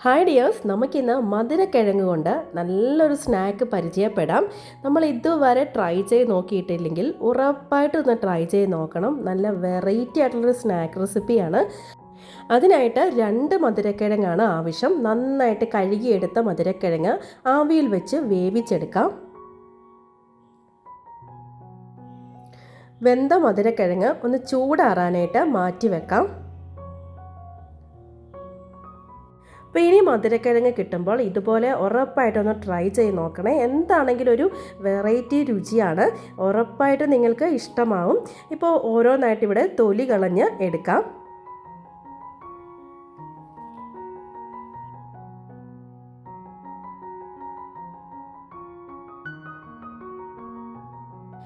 Hi dears, നമുക്കിന്ന് മധുരക്കിഴങ്ങ് കൊണ്ട് നല്ലൊരു സ്നാക്ക് പരിചയപ്പെടാം. നമ്മൾ ഇതുവരെ ട്രൈ ചെയ്ത് നോക്കിയിട്ടില്ലെങ്കിൽ ഉറപ്പായിട്ടും ഒന്ന് ട്രൈ ചെയ്ത് നോക്കണം. നല്ല വെറൈറ്റി ആയിട്ടുള്ളൊരു സ്നാക്ക് റെസിപ്പിയാണ്. അതിനായിട്ട് 2 മധുരക്കിഴങ്ങാണ് ആവശ്യം. നന്നായിട്ട് കഴുകിയെടുത്ത മധുരക്കിഴങ്ങ് ആവിയിൽ വെച്ച് വേവിച്ചെടുക്കാം. വെന്ത മധുരക്കിഴങ്ങ് ഒന്ന് ചൂടാറാനായിട്ട് മാറ്റി വെക്കാം. അപ്പോൾ ഇനി മധുരക്കിഴങ്ങ് കിട്ടുമ്പോൾ ഇതുപോലെ ഉറപ്പായിട്ടൊന്ന് ട്രൈ ചെയ്ത് നോക്കണേ. എന്താണെങ്കിലും ഒരു വെറൈറ്റി രുചിയാണ്, ഉറപ്പായിട്ടും നിങ്ങൾക്ക് ഇഷ്ടമാവും. ഇപ്പോൾ ഓരോന്നായിട്ട് ഇവിടെ തൊലി കളഞ്ഞ് എടുക്കാം.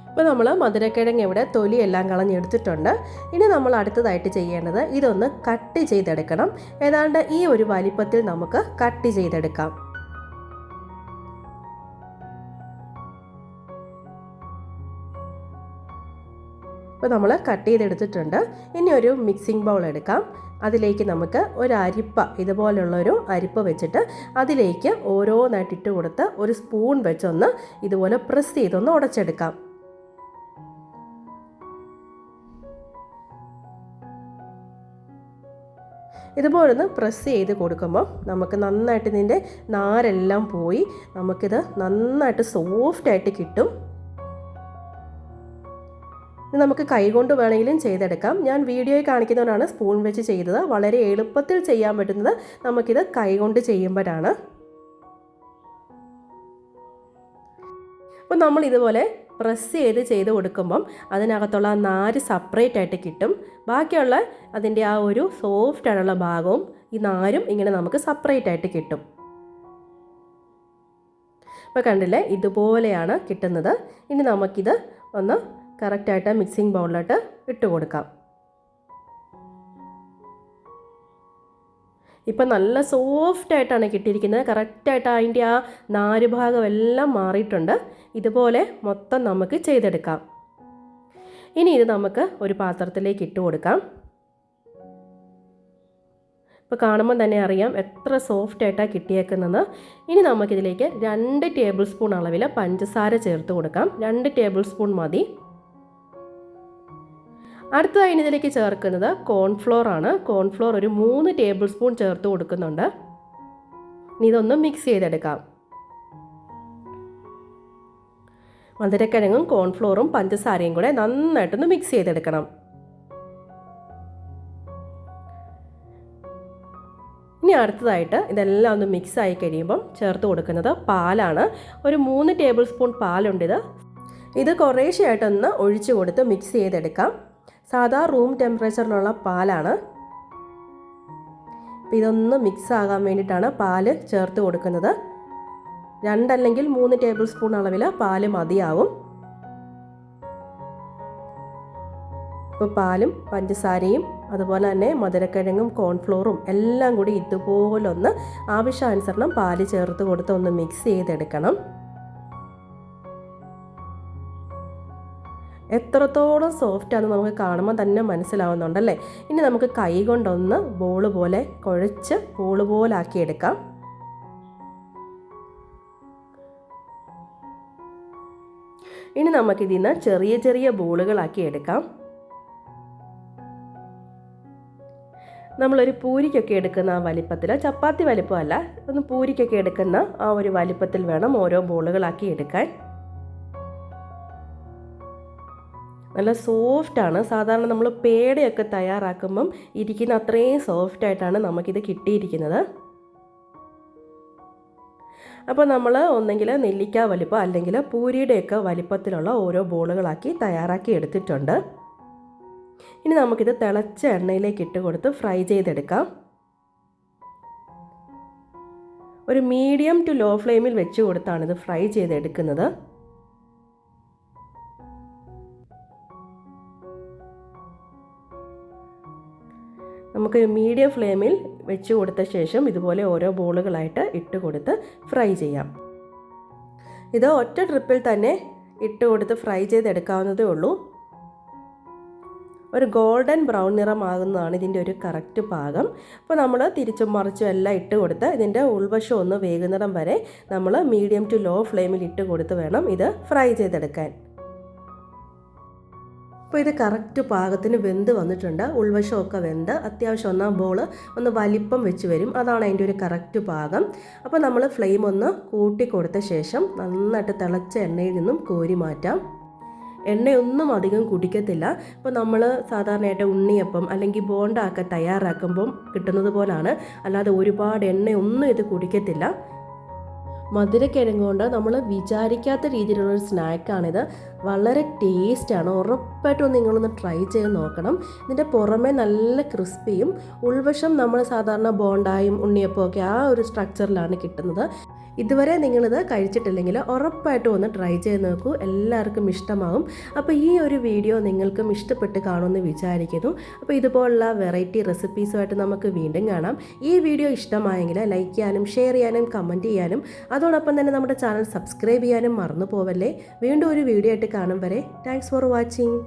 ഇപ്പോൾ നമ്മൾ മധുരക്കിഴങ്ങ് ഇവിടെ തൊലിയെല്ലാം കളഞ്ഞെടുത്തിട്ടുണ്ട്. ഇനി നമ്മൾ അടുത്തതായിട്ട് ചെയ്യേണ്ടത് ഇതൊന്ന് കട്ട് ചെയ്തെടുക്കണം. ഏതാണ്ട് ഈ ഒരു വലിപ്പത്തിൽ നമുക്ക് കട്ട് ചെയ്തെടുക്കാം. ഇപ്പോൾ നമ്മൾ കട്ട് ചെയ്തെടുത്തിട്ടുണ്ട്. ഇനി ഒരു മിക്സിംഗ് ബൗൾ എടുക്കാം. അതിലേക്ക് നമുക്ക് ഒരു അരിപ്പ, ഇതുപോലുള്ളൊരു അരിപ്പ വെച്ചിട്ട് അതിലേക്ക് ഓരോന്നായിട്ട് ഇട്ട് കൊടുത്ത് ഒരു സ്പൂൺ വെച്ചൊന്ന് ഇതുപോലെ പ്രസ് ചെയ്തൊന്ന് ഉടച്ചെടുക്കാം. ഇതുപോലൊന്ന് പ്രസ് ചെയ്ത് കൊടുക്കുമ്പോൾ നമുക്ക് നന്നായിട്ട് ഇതിൻ്റെ നാരെല്ലാം പോയി നമുക്കിത് നന്നായിട്ട് സോഫ്റ്റായിട്ട് കിട്ടും. ഇത് നമുക്ക് കൈകൊണ്ട് വേണമെങ്കിലും ചെയ്തെടുക്കാം. ഞാൻ വീഡിയോയിൽ കാണിക്കുന്നതുകൊണ്ടാണ് സ്പൂൺ വെച്ച് ചെയ്തത്. വളരെ എളുപ്പത്തിൽ ചെയ്യാൻ പറ്റുന്നത് നമുക്കിത് കൈകൊണ്ട് ചെയ്യുമ്പോഴാണ്. അപ്പോൾ നമ്മൾ ഇതുപോലെ പ്രസ് ചെയ്ത് കൊടുക്കുമ്പം അതിനകത്തുള്ള ആ നാര് സെപ്പറേറ്റ് ആയിട്ട് കിട്ടും. ബാക്കിയുള്ള അതിൻ്റെ ആ ഒരു സോഫ്റ്റ് ആയിട്ടുള്ള ഭാഗവും ഈ നാരും ഇങ്ങനെ നമുക്ക് സെപ്പറേറ്റ് ആയിട്ട് കിട്ടും. അപ്പോൾ കണ്ടില്ലേ, ഇതുപോലെയാണ് കിട്ടുന്നത്. ഇനി നമുക്കിത് ഒന്ന് കറക്റ്റായിട്ട് മിക്സിംഗ് ബൗളിലോട്ട് ഇട്ട് കൊടുക്കാം. ഇപ്പം നല്ല സോഫ്റ്റായിട്ടാണ് കിട്ടിയിരിക്കുന്നത്. കറക്റ്റായിട്ട് അതിൻ്റെ ആ നാര് ഭാഗമെല്ലാം മാറിയിട്ടുണ്ട്. ഇതുപോലെ മൊത്തം നമുക്ക് ചെയ്തെടുക്കാം. ഇനി ഇത് നമുക്ക് ഒരു പാത്രത്തിലേക്ക് ഇട്ട് കൊടുക്കാം. ഇപ്പോൾ കാണുമ്പോൾ തന്നെ അറിയാം എത്ര സോഫ്റ്റായിട്ടാണ് കിട്ടിയേക്കുന്നത്. ഇനി നമുക്കിതിലേക്ക് 2 ടേബിൾ സ്പൂൺ അളവിൽ പഞ്ചസാര ചേർത്ത് കൊടുക്കാം. 2 ടേബിൾ സ്പൂൺ മതി. അടുത്തതായി ഇതിലേക്ക് ചേർക്കുന്നത് കോൺഫ്ലോർ ആണ്. കോൺഫ്ലോർ ഒരു 3 ടേബിൾ സ്പൂൺ ചേർത്ത് കൊടുക്കുന്നുണ്ട്. ഇനി ഇതൊന്ന് മിക്സ് ചെയ്തെടുക്കാം. മധുരക്കിഴങ്ങും കോൺഫ്ലോറും പഞ്ചസാരയും കൂടെ നന്നായിട്ടൊന്ന് മിക്സ് ചെയ്തെടുക്കണം. ഇനി അടുത്തതായിട്ട് ഇതെല്ലാം ഒന്ന് മിക്സ് ആയി കഴിയുമ്പം ചേർത്ത് കൊടുക്കുന്നത് പാലാണ്. ഒരു 3 ടേബിൾ സ്പൂൺ പാലുണ്ട്. ഇത് കുറേശ്ശെയായിട്ടൊന്ന് ഒഴിച്ചു കൊടുത്ത് മിക്സ് ചെയ്തെടുക്കാം. സാധാ റൂം ടെമ്പറേച്ചറിലുള്ള പാലാണ്. അപ്പോൾ ഇതൊന്ന് മിക്സ് ആകാൻ വേണ്ടിയിട്ടാണ് പാല് ചേർത്ത് കൊടുക്കുന്നത്. 2 അല്ലെങ്കിൽ 3 ടേബിൾ സ്പൂൺ അളവിൽ പാല് മതിയാവും. ഇപ്പോൾ പാലും പഞ്ചസാരയും അതുപോലെ തന്നെ മധുരക്കിഴങ്ങും കോൺഫ്ലോറും എല്ലാം കൂടി ഇതുപോലൊന്ന് ആവശ്യാനുസരണം പാല് ചേർത്ത് കൊടുത്ത് ഒന്ന് മിക്സ് ചെയ്തെടുക്കണം. എത്രത്തോളം സോഫ്റ്റാണെന്ന് നമുക്ക് കാണുമ്പോൾ തന്നെ മനസ്സിലാവുന്നുണ്ടല്ലേ. ഇനി നമുക്ക് കൈ കൊണ്ടൊന്ന് ബോൾ പോലെ കുഴച്ച് ബോൾ പോലാക്കിയെടുക്കാം. ഇനി നമുക്കിതിൽ നിന്ന് ചെറിയ ചെറിയ ബോളുകളാക്കി എടുക്കാം. നമ്മളൊരു പൂരിക്കൊക്കെ എടുക്കുന്ന ആ വലിപ്പത്തിൽ, ചപ്പാത്തി വലിപ്പമല്ല, ഒന്ന് പൂരിക്കൊക്കെ എടുക്കുന്ന ആ ഒരു വലിപ്പത്തിൽ വേണം ഓരോ ബോളുകളാക്കി എടുക്കാൻ. നല്ല സോഫ്റ്റാണ്. സാധാരണ നമ്മൾ പേടയൊക്കെ തയ്യാറാക്കുമ്പം ഇരിക്കുന്ന അത്രയും സോഫ്റ്റായിട്ടാണ് നമുക്കിത് കിട്ടിയിരിക്കുന്നത്. അപ്പോൾ നമ്മൾ ഒന്നെങ്കിൽ നെല്ലിക്ക വലിപ്പം അല്ലെങ്കിൽ പൂരിയുടെയൊക്കെ വലിപ്പത്തിലുള്ള ഓരോ ബോളുകളാക്കി തയ്യാറാക്കി എടുത്തിട്ടുണ്ട്. ഇനി നമുക്കിത് തിളച്ച എണ്ണയിലേക്ക് ഇട്ട് കൊടുത്ത് ഫ്രൈ ചെയ്തെടുക്കാം. ഒരു മീഡിയം ടു ലോ ഫ്ലെയിമിൽ വെച്ച് കൊടുത്താണ് ഇത് ഫ്രൈ ചെയ്തെടുക്കുന്നത്. നമുക്ക് മീഡിയം ഫ്ലെയിമിൽ വെച്ച് കൊടുത്ത ശേഷം ഇതുപോലെ ഓരോ ബോളുകളായിട്ട് ഇട്ട് കൊടുത്ത് ഫ്രൈ ചെയ്യാം. ഇത് ഒറ്റ ട്രിപ്പിൽ തന്നെ ഇട്ട് കൊടുത്ത് ഫ്രൈ ചെയ്തെടുക്കാവുന്നതേ ഉള്ളൂ. ഒരു ഗോൾഡൻ ബ്രൗൺ നിറമാകുന്നതാണ് ഇതിൻ്റെ ഒരു കറക്റ്റ് പാകം. അപ്പോൾ നമ്മൾ തിരിച്ചും മറിച്ചും എല്ലാം ഇട്ട് കൊടുത്ത് ഇതിൻ്റെ ഉൾവശം ഒന്ന് വേകുന്നിടം വരെ നമ്മൾ മീഡിയം ടു ലോ ഫ്ലെയിമിൽ ഇട്ട് കൊടുത്ത് വേണം ഇത് ഫ്രൈ ചെയ്തെടുക്കാൻ. അപ്പോൾ ഇത് കറക്റ്റ് പാകത്തിന് വെന്ത് വന്നിട്ടുണ്ട്. ഉൾവശമൊക്കെ വെന്ത് അത്യാവശ്യം ഒന്നാം ബോൾ ഒന്ന് വലിപ്പം വെച്ച് വരും. അതാണ് അതിൻ്റെ ഒരു കറക്റ്റ് പാകം. അപ്പോൾ നമ്മൾ ഫ്ലെയിം ഒന്ന് കൂട്ടി കൊടുത്ത ശേഷം നന്നായിട്ട് തിളച്ച എണ്ണയിൽ നിന്നും കോരി മാറ്റാം. എണ്ണയൊന്നും അധികം കുടിക്കത്തില്ല. ഇപ്പോൾ നമ്മൾ സാധാരണയായിട്ട് ഉണ്ണിയപ്പം അല്ലെങ്കിൽ ബോണ്ട ഒക്കെ തയ്യാറാക്കുമ്പം കിട്ടുന്നത് പോലാണ്, അല്ലാതെ ഒരുപാട് എണ്ണയൊന്നും ഇത് കുടിക്കത്തില്ല. മധുരക്കിഴങ്ങ് കൊണ്ട് നമ്മൾ വിചാരിക്കാത്ത രീതിയിലുള്ളൊരു സ്നാക്കാണിത്. വളരെ ടേസ്റ്റാണ്. ഉറപ്പായിട്ടും നിങ്ങളൊന്ന് ട്രൈ ചെയ്ത് നോക്കണം. ഇതിൻ്റെ പുറമെ നല്ല ക്രിസ്പിയും ഉൾവശം നമ്മൾ സാധാരണ ബോണ്ടായും ഉണ്ണിയപ്പവും ഒക്കെ ആ ഒരു സ്ട്രക്ചറിലാണ് കിട്ടുന്നത്. ഇതുവരെ നിങ്ങളിത് കഴിച്ചിട്ടില്ലെങ്കിൽ ഉറപ്പായിട്ടും ഒന്ന് ട്രൈ ചെയ്ത് നോക്കൂ. എല്ലാവർക്കും ഇഷ്ടമാകും. അപ്പോൾ ഈ ഒരു വീഡിയോ നിങ്ങൾക്കും ഇഷ്ടപ്പെട്ട് കാണുമെന്ന് വിചാരിക്കുന്നു. അപ്പോൾ ഇതുപോലുള്ള വെറൈറ്റി റെസിപ്പീസുമായിട്ട് നമുക്ക് വീണ്ടും കാണാം. ഈ വീഡിയോ ഇഷ്ടമായെങ്കിൽ ലൈക്ക് ചെയ്യാനും ഷെയർ ചെയ്യാനും കമൻറ്റ് ചെയ്യാനും അതോടൊപ്പം തന്നെ നമ്മുടെ ചാനൽ സബ്സ്ക്രൈബ് ചെയ്യാനും മറന്നു പോവല്ലേ. വീണ്ടും ഒരു വീഡിയോ ആയിട്ട് കാണും വരെ താങ്ക്സ് ഫോർ വാച്ചിങ്.